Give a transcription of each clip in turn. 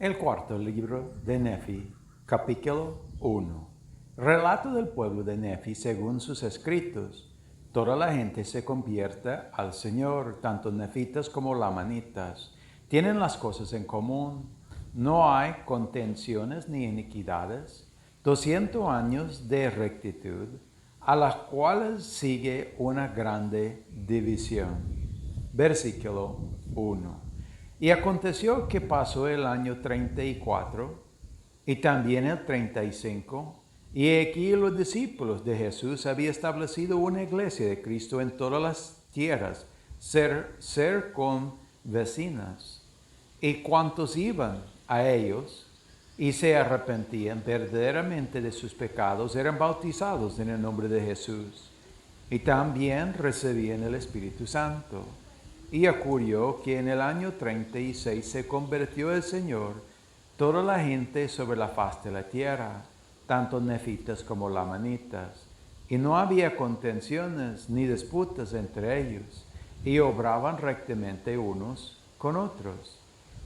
El cuarto libro de Nefi, capítulo 1. Relato del pueblo de Nefi según sus escritos. Toda la gente se convierte al Señor, tanto nefitas como lamanitas. Tienen las cosas en común. No hay contenciones ni iniquidades. 200 años de rectitud, a las cuales sigue una grande división. Versículo 1. Y aconteció que pasó el año 34 y también el 35, y aquí los discípulos de Jesús habían establecido una iglesia de Cristo en todas las tierras, circunvecinas. Y cuantos iban a ellos y se arrepentían verdaderamente de sus pecados, eran bautizados en el nombre de Jesús. Y también recibían el Espíritu Santo. Y ocurrió que en el año 36 se convirtió el Señor toda la gente sobre la faz de la tierra, tanto nefitas como lamanitas. Y no había contenciones ni disputas entre ellos, y obraban rectamente unos con otros.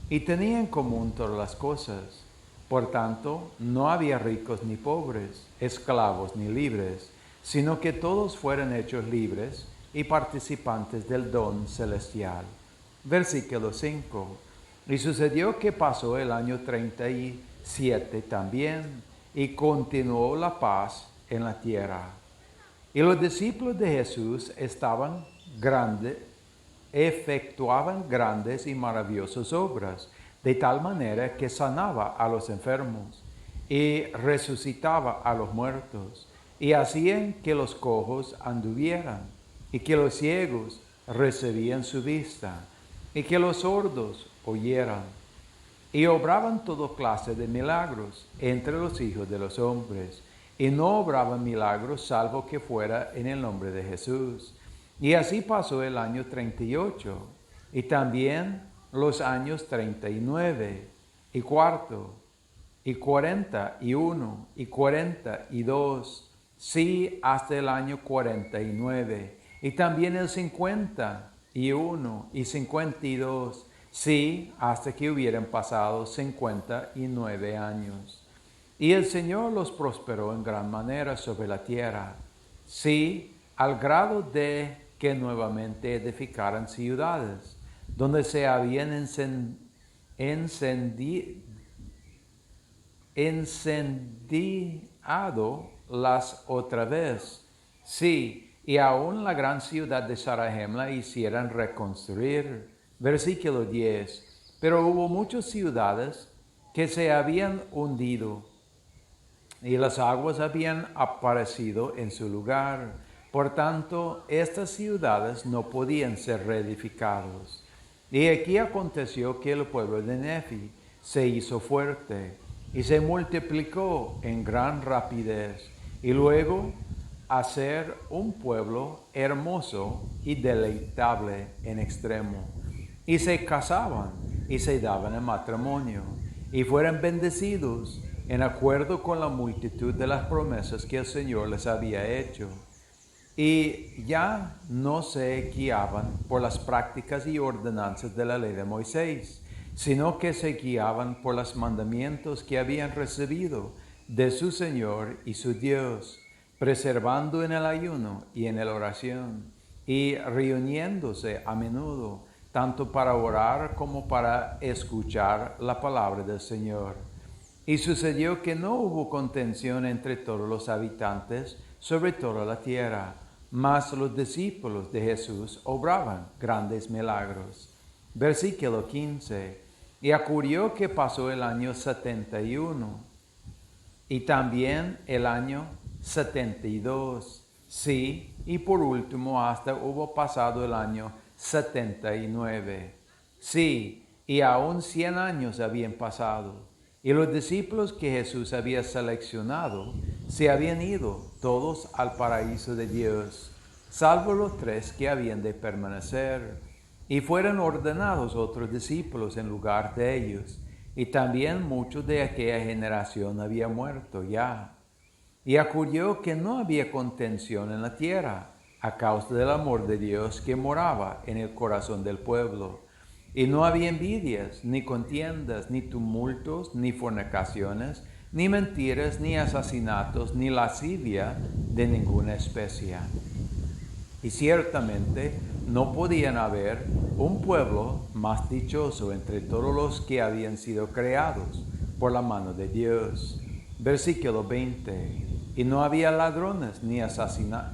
Y tenían en común todas las cosas. Por tanto, no había ricos ni pobres, esclavos ni libres, sino que todos fueron hechos libres y participantes del don celestial. Versículo 5. Y sucedió que pasó el año 37 también, y continuó la paz en la tierra. Y los discípulos de Jesús efectuaban grandes y maravillosas obras, de tal manera que sanaba a los enfermos, y resucitaba a los muertos, y hacían que los cojos anduvieran, y que los ciegos recibían su vista, y que los sordos oyeran. Y obraban toda clase de milagros entre los hijos de los hombres, y no obraban milagros salvo que fuera en el nombre de Jesús. Y así pasó el año 38, y también los años 39, y cuarto, y 41, y 42, sí, hasta el año 49. Y también el 51 y 52, sí, hasta que hubieran pasado 59 años. Y el Señor los prosperó en gran manera sobre la tierra, sí, al grado de que nuevamente edificaran ciudades, donde se habían incendiado las otra vez. Sí, y aún la gran ciudad de Sarahem la hicieran reconstruir. Versículo 10. Pero hubo muchas ciudades que se habían hundido, y las aguas habían aparecido en su lugar. Por tanto, estas ciudades no podían ser reedificadas. Y aquí aconteció que el pueblo de Nefi se hizo fuerte y se multiplicó en gran rapidez, y luego a ser un pueblo hermoso y deleitable en extremo. Y se casaban y se daban en matrimonio, y fueron bendecidos en acuerdo con la multitud de las promesas que el Señor les había hecho. Y ya no se guiaban por las prácticas y ordenanzas de la ley de Moisés, sino que se guiaban por los mandamientos que habían recibido de su Señor y su Dios, preservando en el ayuno y en la oración, y reuniéndose a menudo, tanto para orar como para escuchar la palabra del Señor. Y sucedió que no hubo contención entre todos los habitantes sobre toda la tierra, mas los discípulos de Jesús obraban grandes milagros. Versículo 15. Y ocurrió que pasó el año 71, y también el año 72, sí, y por último hasta hubo pasado el año 79. Sí, y aún 100 años habían pasado, y los discípulos que Jesús había seleccionado se habían ido todos al paraíso de Dios, salvo los 3 que habían de permanecer, y fueron ordenados otros discípulos en lugar de ellos, y también muchos de aquella generación habían muerto ya. Y ocurrió que no había contención en la tierra, a causa del amor de Dios que moraba en el corazón del pueblo. Y no había envidias, ni contiendas, ni tumultos, ni fornicaciones, ni mentiras, ni asesinatos, ni lascivia de ninguna especie. Y ciertamente no podían haber un pueblo más dichoso entre todos los que habían sido creados por la mano de Dios. Versículo 20. Y no había ladrones, ni asesinos,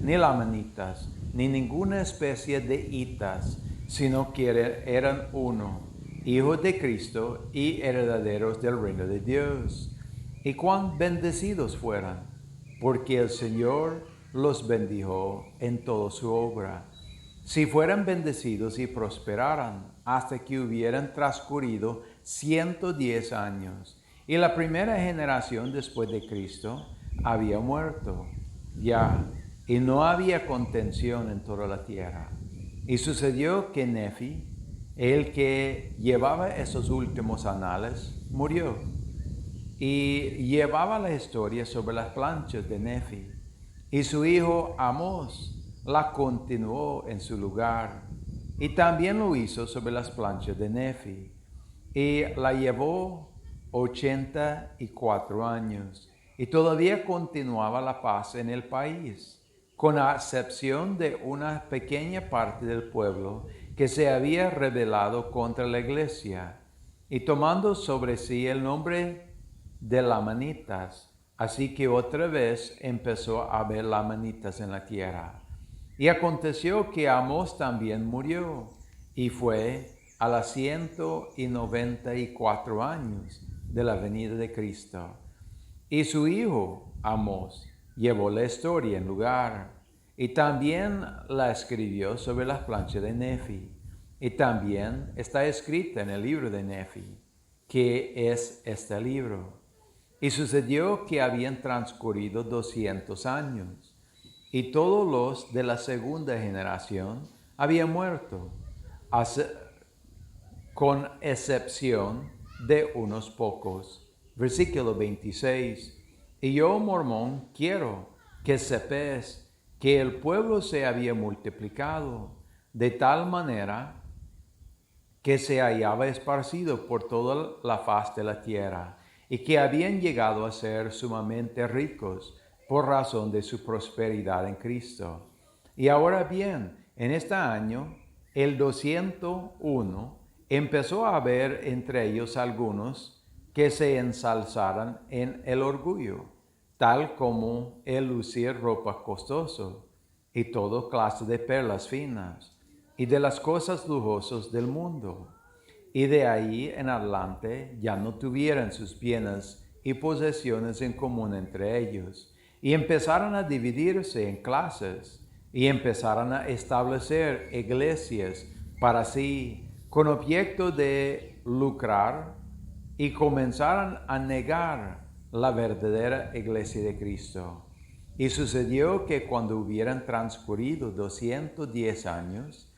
ni lamanitas, ni ninguna especie de hitas, sino que eran uno, hijos de Cristo y herederos del reino de Dios. Y cuán bendecidos fueran, porque el Señor los bendijo en toda su obra. Si fueran bendecidos y prosperaran hasta que hubieran transcurrido 110 años, y la primera generación después de Cristo había muerto ya, y no había contención en toda la tierra. Y sucedió que Nefi, el que llevaba esos últimos anales, murió, y llevaba la historia sobre las planchas de Nefi. Y su hijo Amós la continuó en su lugar, y también lo hizo sobre las planchas de Nefi, y la llevó 84 años, y todavía continuaba la paz en el país, con la excepción de una pequeña parte del pueblo que se había rebelado contra la iglesia, y tomando sobre sí el nombre de lamanitas. Así que otra vez empezó a haber lamanitas en la tierra. Y aconteció que Amós también murió, y fue a los 194 años de la venida de Cristo. Y su hijo Amós llevó la historia en lugar, y también la escribió sobre las planchas de Nefi. Y también está escrita en el libro de Nefi, que es este libro. Y sucedió que habían transcurrido 200 años, y todos los de la segunda generación habían muerto, con excepción de unos pocos. Versículo 26. Y yo, Mormón, quiero que sepáis que el pueblo se había multiplicado de tal manera que se hallaba esparcido por toda la faz de la tierra, y que habían llegado a ser sumamente ricos por razón de su prosperidad en Cristo. Y ahora bien, en este año, el 201, empezó a haber entre ellos algunos que se ensalzaran en el orgullo, tal como el lucir ropa costoso, y toda clase de perlas finas, y de las cosas lujosas del mundo. Y de ahí en adelante ya no tuvieran sus bienes y posesiones en común entre ellos, y empezaron a dividirse en clases, y empezaron a establecer iglesias para sí, con objeto de lucrar, y comenzaron a negar la verdadera iglesia de Cristo. Y sucedió que cuando hubieran transcurrido 210 años,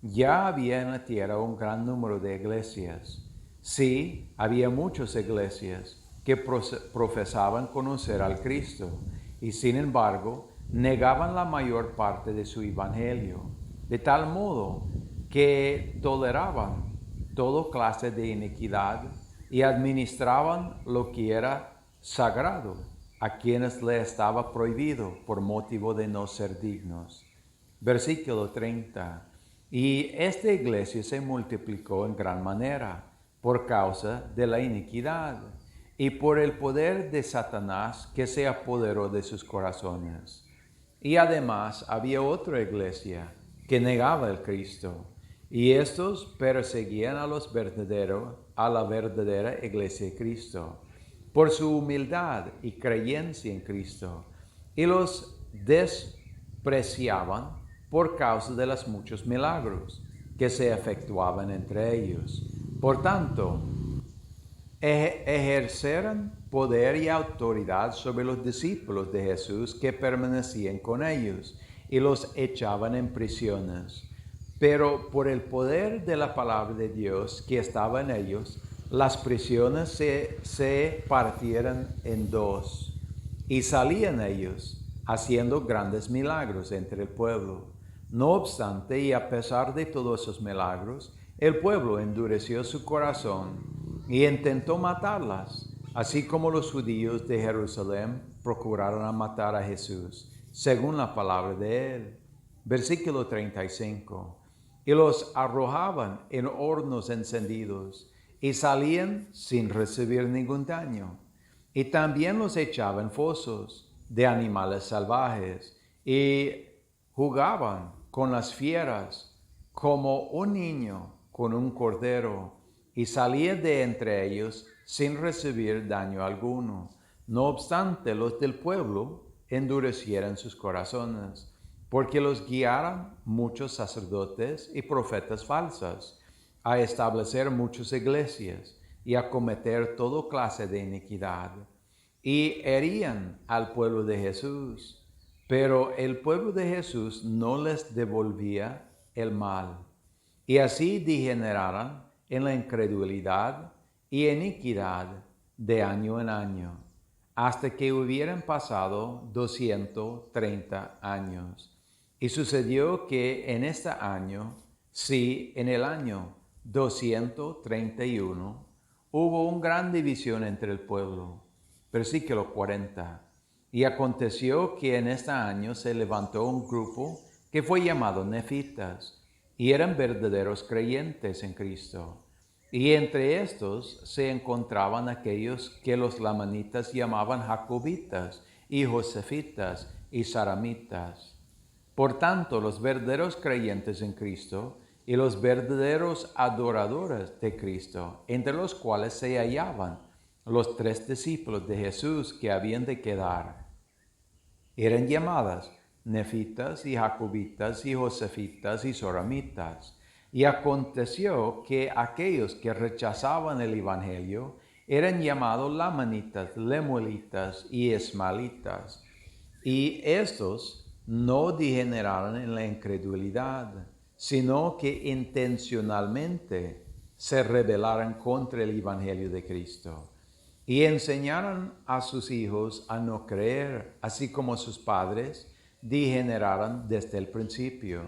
ya había en la tierra un gran número de iglesias. Sí, había muchas iglesias que profesaban conocer al Cristo, y sin embargo negaban la mayor parte de su evangelio, de tal modo que toleraban toda clase de iniquidad y administraban lo que era sagrado a quienes le estaba prohibido por motivo de no ser dignos. Versículo 30. Y esta iglesia se multiplicó en gran manera por causa de la iniquidad y por el poder de Satanás que se apoderó de sus corazones. Y además había otra iglesia que negaba el Cristo, y estos perseguían a la verdadera iglesia de Cristo por su humildad y creencia en Cristo, y los despreciaban por causa de los muchos milagros que se efectuaban entre ellos. Por tanto, ejerceran poder y autoridad sobre los discípulos de Jesús que permanecían con ellos, y los echaban en prisiones. Pero por el poder de la palabra de Dios que estaba en ellos, las prisiones se partieron en dos, y salían ellos haciendo grandes milagros entre el pueblo. No obstante, y a pesar de todos esos milagros, el pueblo endureció su corazón y intentó matarlas, así como los judíos de Jerusalén procuraron matar a Jesús, según la palabra de él. Versículo 35. Y los arrojaban en hornos encendidos y salían sin recibir ningún daño. Y también los echaban en fosos de animales salvajes y jugaban con las fieras como un niño con un cordero y salía de entre ellos sin recibir daño alguno. No obstante, los del pueblo endurecieron sus corazones, porque los guiaron muchos sacerdotes y profetas falsos a establecer muchas iglesias y a cometer toda clase de iniquidad. Y herían al pueblo de Jesús, pero el pueblo de Jesús no les devolvía el mal. Y así degeneraron en la incredulidad y iniquidad de año en año, hasta que hubieran pasado 230 años. Y sucedió que en este año, sí, en el año 231, hubo una gran división entre el pueblo. Versículo 40. Y aconteció que en este año se levantó un grupo que fue llamado Nefitas, y eran verdaderos creyentes en Cristo. Y entre estos se encontraban aquellos que los lamanitas llamaban jacobitas, y josefitas, y saramitas. Por tanto, los verdaderos creyentes en Cristo y los verdaderos adoradores de Cristo, entre los cuales se hallaban los 3 discípulos de Jesús que habían de quedar, eran llamadas nefitas y jacobitas y josefitas y soramitas. Y aconteció que aquellos que rechazaban el evangelio eran llamados lamanitas, lemuelitas y esmaelitas. Y estos no degeneraron en la incredulidad, sino que intencionalmente se rebelaron contra el evangelio de Cristo. Y enseñaron a sus hijos a no creer, así como sus padres degeneraron desde el principio.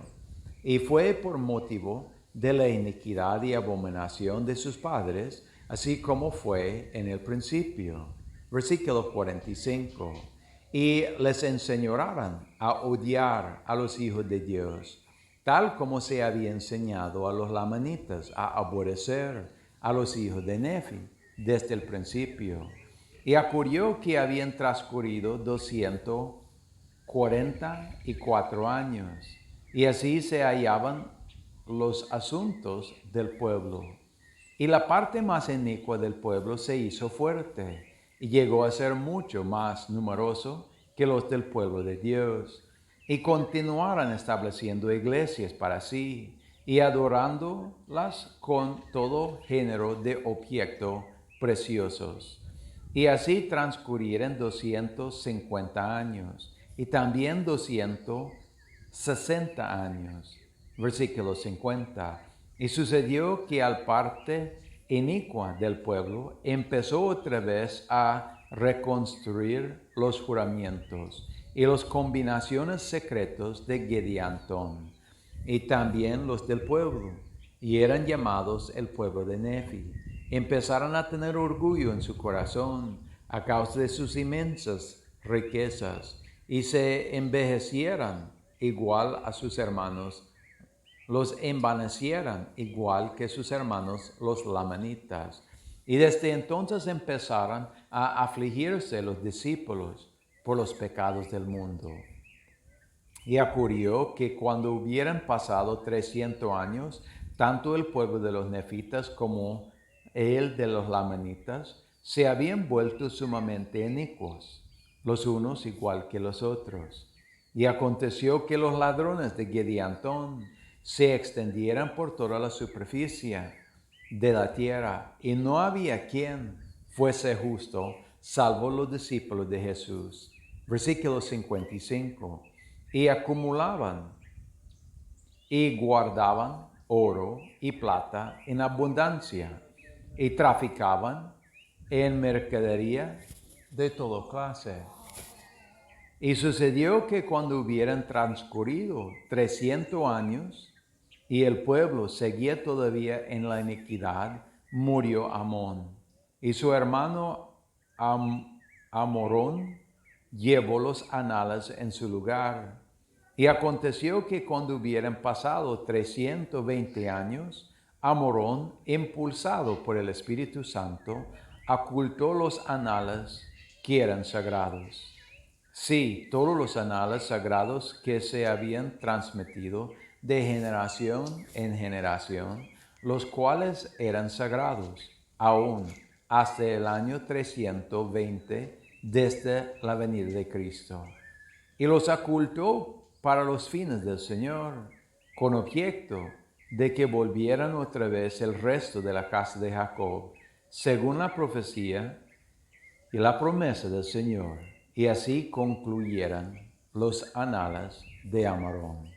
Y fue por motivo de la iniquidad y abominación de sus padres, así como fue en el principio. Versículo 45. Y les enseñaron a odiar a los hijos de Dios, tal como se había enseñado a los lamanitas a aborrecer a los hijos de Nefi desde el principio. Y ocurrió que habían transcurrido 244 años, y así se hallaban los asuntos del pueblo. Y la parte más inicua del pueblo se hizo fuerte, y llegó a ser mucho más numeroso que los del pueblo de Dios. Y continuaron estableciendo iglesias para sí, y adorándolas con todo género de objetos preciosos. Y así transcurrieron 250 años, y también 260 años. Versículo 50. Y sucedió que al parte inicua del pueblo empezó otra vez a reconstruir los juramentos y las combinaciones secretos de Gedeantón, y también los del pueblo, y eran llamados el pueblo de Nefi. Empezaron a tener orgullo en su corazón a causa de sus inmensas riquezas, y se envejecieron igual a sus hermanos, los envanecieron igual que sus hermanos los lamanitas. Y desde entonces empezaron a afligirse los discípulos por los pecados del mundo. Y ocurrió que cuando hubieran pasado 300 años, tanto el pueblo de los nefitas como el de los lamanitas se habían vuelto sumamente inicuos, los unos igual que los otros. Y aconteció que los ladrones de Gedeantón se extendieran por toda la superficie de la tierra, y no había quien fuese justo, salvo los discípulos de Jesús. Versículo 55. Y acumulaban y guardaban oro y plata en abundancia, y traficaban en mercadería de toda clase, Y sucedió que cuando hubieran transcurrido 300 años, y el pueblo seguía todavía en la iniquidad, murió Amón. Y su hermano Amorón llevó los anales en su lugar. Y aconteció que cuando hubieran pasado 320 años, Amorón, impulsado por el Espíritu Santo, ocultó los anales que eran sagrados. Sí, todos los anales sagrados que se habían transmitido de generación en generación, los cuales eran sagrados, aún hasta el año 320 desde la venida de Cristo. Y los ocultó para los fines del Señor, con objeto de que volvieran otra vez el resto de la casa de Jacob, según la profecía y la promesa del Señor, y así concluyeran los anales de Amarón.